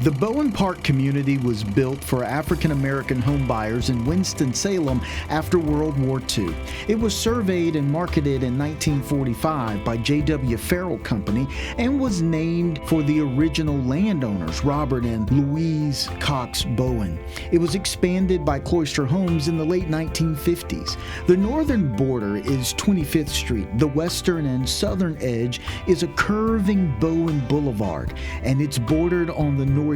The Bowen Park community was built for African-American homebuyers in Winston-Salem after World War II. It was surveyed and marketed in 1945 by J.W. Farrell Company and was named for the original landowners, Robert and Louise Cox Bowen. It was expanded by Cloister Homes in the late 1950s. The northern border is 25th Street. The western and southern edge is a curving Bowen Boulevard, and it's bordered on the northeast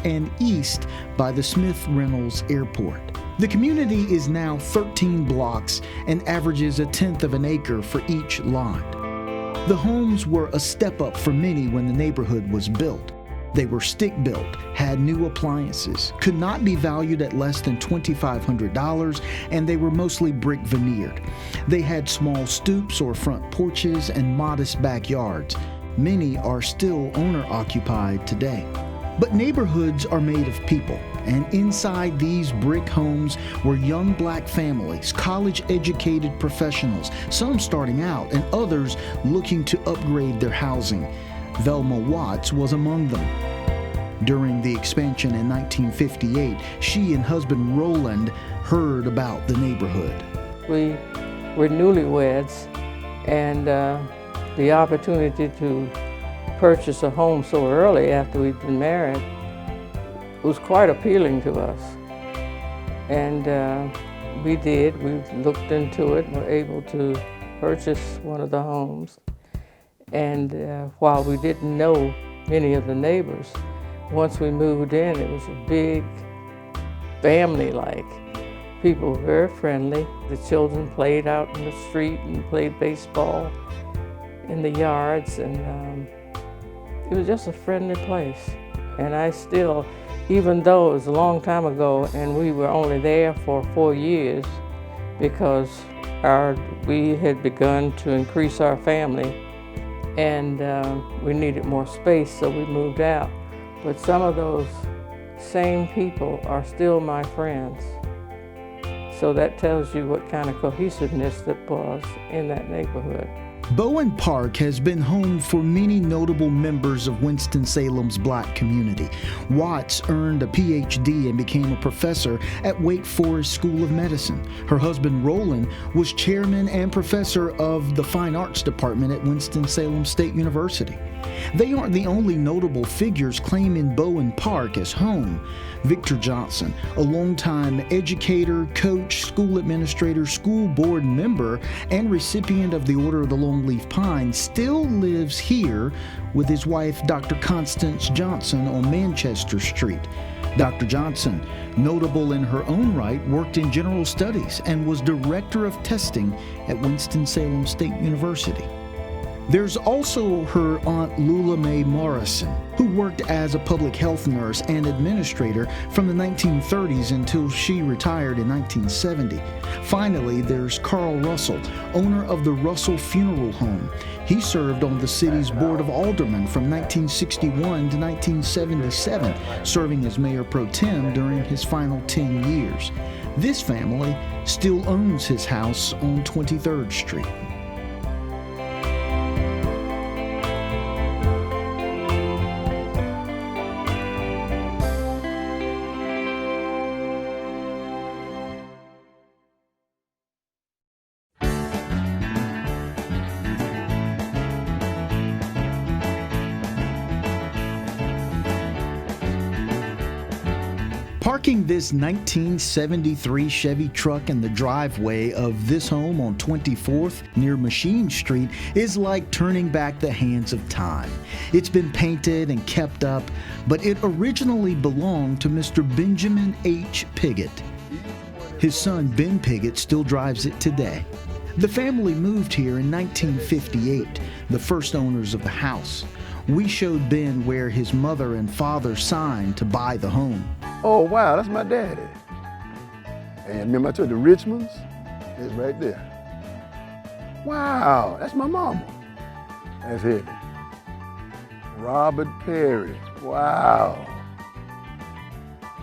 and east by the Smith Reynolds Airport. The community is now 13 blocks and averages 1/10 of an acre for each lot. The homes were a step up for many when the neighborhood was built. They were stick-built, had new appliances, could not be valued at less than $2,500, and they were mostly brick veneered. They had small stoops or front porches and modest backyards. Many are still owner-occupied today. But neighborhoods are made of people, and inside these brick homes were young black families, college-educated professionals, some starting out and others looking to upgrade their housing. Velma Watts was among them. During the expansion in 1958, she and husband Roland heard about the neighborhood. We were newlyweds, and the opportunity to purchase a home so early after we'd been married was quite appealing to us. And we did. We looked into it and were able to purchase one of the homes. And while we didn't know many of the neighbors, once we moved in, it was a big family-like. People were very friendly. The children played out in the street and played baseball in the yards, and it was just a friendly place. And I still, even though it was a long time ago and we were only there for 4 years because we had begun to increase our family and we needed more space, so we moved out. But some of those same people are still my friends. So that tells you what kind of cohesiveness that was in that neighborhood. Bowen Park has been home for many notable members of Winston-Salem's black community. Watts earned a PhD and became a professor at Wake Forest School of Medicine. Her husband, Roland, was chairman and professor of the Fine Arts Department at Winston-Salem State University. They aren't the only notable figures claiming Bowen Park as home. Victor Johnson, a longtime educator, coach, school administrator, school board member, and recipient of the Order of the Longleaf Pine, still lives here with his wife, Dr. Constance Johnson, on Manchester Street. Dr. Johnson, notable in her own right, worked in general studies and was director of testing at Winston-Salem State University. There's also her Aunt Lula Mae Morrison, who worked as a public health nurse and administrator from the 1930s until she retired in 1970. Finally, there's Carl Russell, owner of the Russell Funeral Home. He served on the city's Board of Aldermen from 1961 to 1977, serving as mayor pro tem during his final 10 years. This family still owns his house on 23rd Street. Parking this 1973 Chevy truck in the driveway of this home on 24th near Machine Street is like turning back the hands of time. It's been painted and kept up, but it originally belonged to Mr. Benjamin H. Piggott. His son Ben Piggott still drives it today. The family moved here in 1958, the first owners of the house. We showed Ben where his mother and father signed to buy the home. Oh, wow, that's my daddy. And remember I told you the Richmonds? It's right there. Wow, that's my mama. That's heavy. Robert Perry, wow.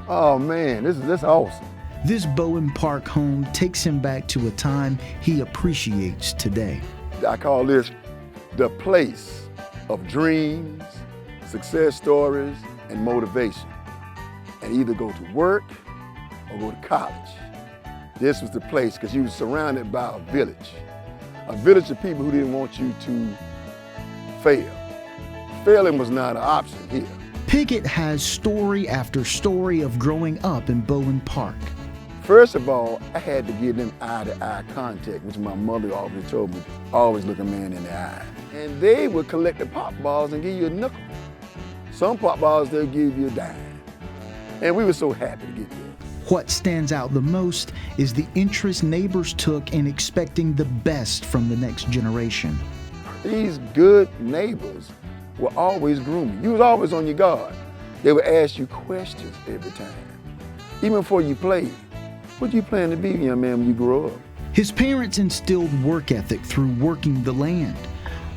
Oh man, that's awesome. This Bowen Park home takes him back to a time he appreciates today. I call this the place of dreams, success stories, and motivation, and either go to work or go to college. This was the place because you were surrounded by a village of people who didn't want you to fail. Failing was not an option here. Piggott has story after story of growing up in Bowen Park. First of all, I had to give them eye-to-eye contact, which my mother always told me, always look a man in the eye. And they would collect the pop balls and give you a nickel. Some pop balls, they'll give you a dime. And we were so happy to get there. What stands out the most is the interest neighbors took in expecting the best from the next generation. These good neighbors were always grooming. You was always on your guard. They would ask you questions every time. Even before you played. What do you plan to be, young man, when you grow up? His parents instilled work ethic through working the land.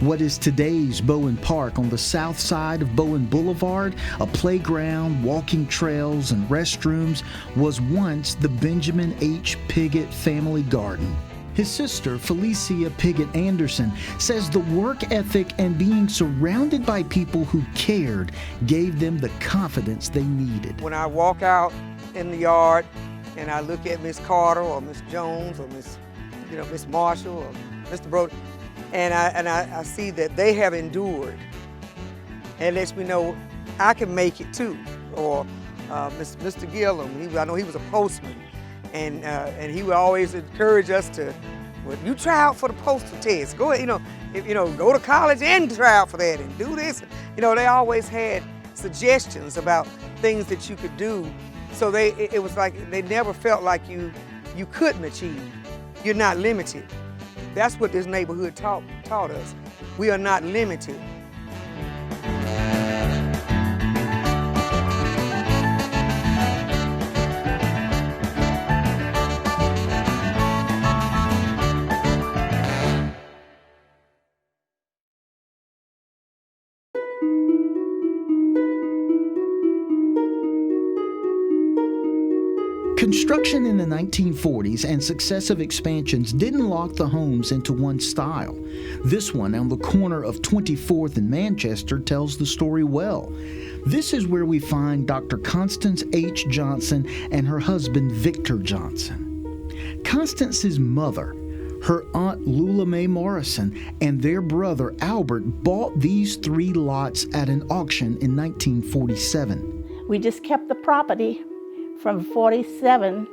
What is today's Bowen Park on the south side of Bowen Boulevard, a playground, walking trails, and restrooms, was once the Benjamin H. Piggott family garden. His sister, Felicia Piggott Anderson, says the work ethic and being surrounded by people who cared gave them the confidence they needed. When I walk out in the yard and I look at Miss Carter or Miss Jones or Miss Marshall or Mr. Brody, and I see that they have endured, and it lets me know I can make it too. Or Mr. Gillum, I know he was a postman, and he would always encourage us to, well, you try out for the postal test. Go ahead, go to college and try out for that and do this. They always had suggestions about things that you could do. So it was like they never felt like you couldn't achieve. You're not limited. That's what this neighborhood taught us. We are not limited. Construction in the 1940s and successive expansions didn't lock the homes into one style. This one on the corner of 24th and Manchester tells the story well. This is where we find Dr. Constance H. Johnson and her husband Victor Johnson. Constance's mother, her aunt Lula Mae Morrison, and their brother Albert bought these 3 lots at an auction in 1947. We just kept the property from 47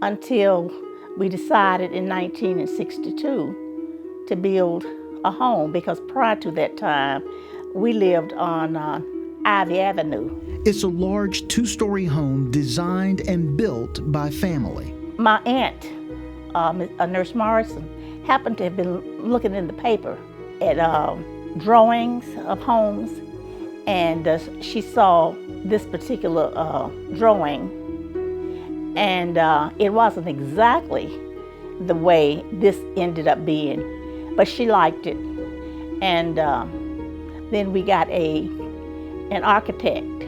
until we decided in 1962 to build a home, because prior to that time, we lived on Ivy Avenue. It's a large 2-story home designed and built by family. My aunt, Nurse Morrison, happened to have been looking in the paper at drawings of homes, and she saw this particular drawing. And it wasn't exactly the way this ended up being, but she liked it. And then we got an architect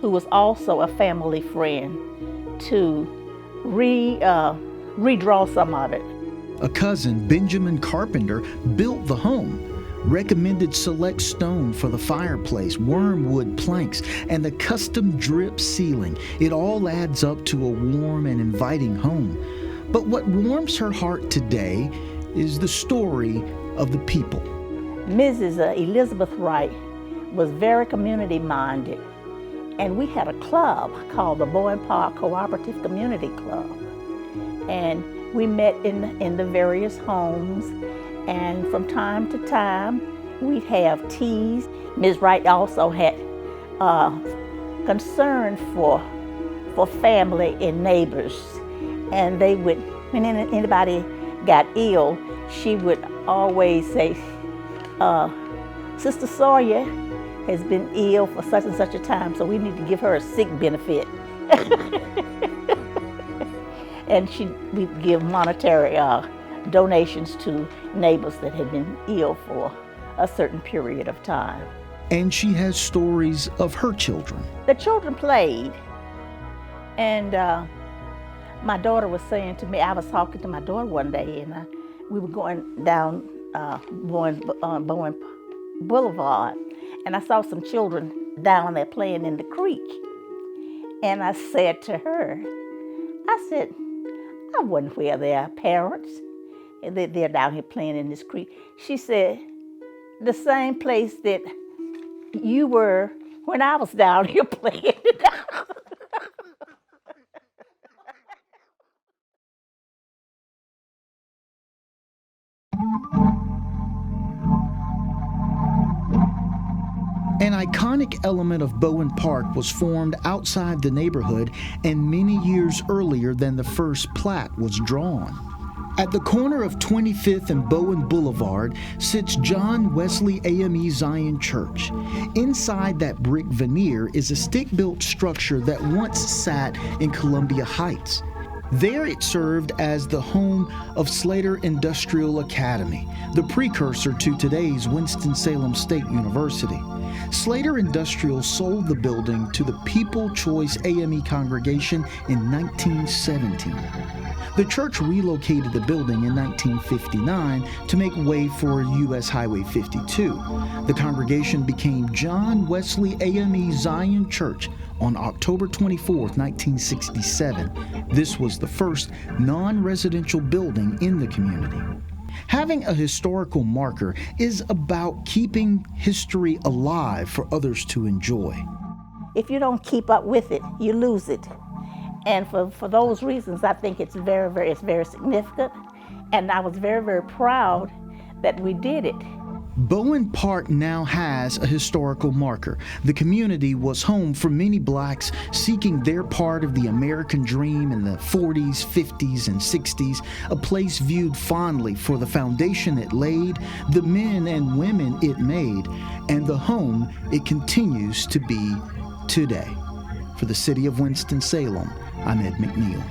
who was also a family friend to redraw some of it. A cousin, Benjamin Carpenter, built the home. Recommended select stone for the fireplace, wormwood planks, and the custom drip ceiling. It all adds up to a warm and inviting home. But what warms her heart today is the story of the people. Mrs. Elizabeth Wright was very community-minded, and we had a club called the Bowen Park Cooperative Community Club. And we met in the various homes, and from time to time, we'd have teas. Ms. Wright also had concern for family and neighbors. And they would, when anybody got ill, she would always say, Sister Sawyer has been ill for such and such a time, so we need to give her a sick benefit. And we'd give monetary donations to neighbors that had been ill for a certain period of time. And she has stories of her children. The children played, and my daughter was saying to me, I was talking to my daughter one day, and we were going down Bowen Boulevard, and I saw some children down there playing in the creek. And I said to her, I said, I wonder where their parents, and they're down here playing in this creek. She said, the same place that you were when I was down here playing. An iconic element of Bowen Park was formed outside the neighborhood and many years earlier than the first plat was drawn. At the corner of 25th and Bowen Boulevard sits John Wesley AME Zion Church. Inside that brick veneer is a stick-built structure that once sat in Columbia Heights. There it served as the home of Slater Industrial Academy, the precursor to today's Winston-Salem State University. Slater Industrial sold the building to the People Choice AME congregation in 1917. The church relocated the building in 1959 to make way for U.S. Highway 52. The congregation became John Wesley AME Zion Church on October 24, 1967. This was the first non-residential building in the community. Having a historical marker is about keeping history alive for others to enjoy. If you don't keep up with it, you lose it. And for those reasons, I think it's very significant. And I was very proud that we did it. Bowen Park now has a historical marker. The community was home for many blacks seeking their part of the American dream in the 40s, 50s, and 60s, a place viewed fondly for the foundation it laid, the men and women it made, and the home it continues to be today. For the City of Winston-Salem, I'm Ed McNeil.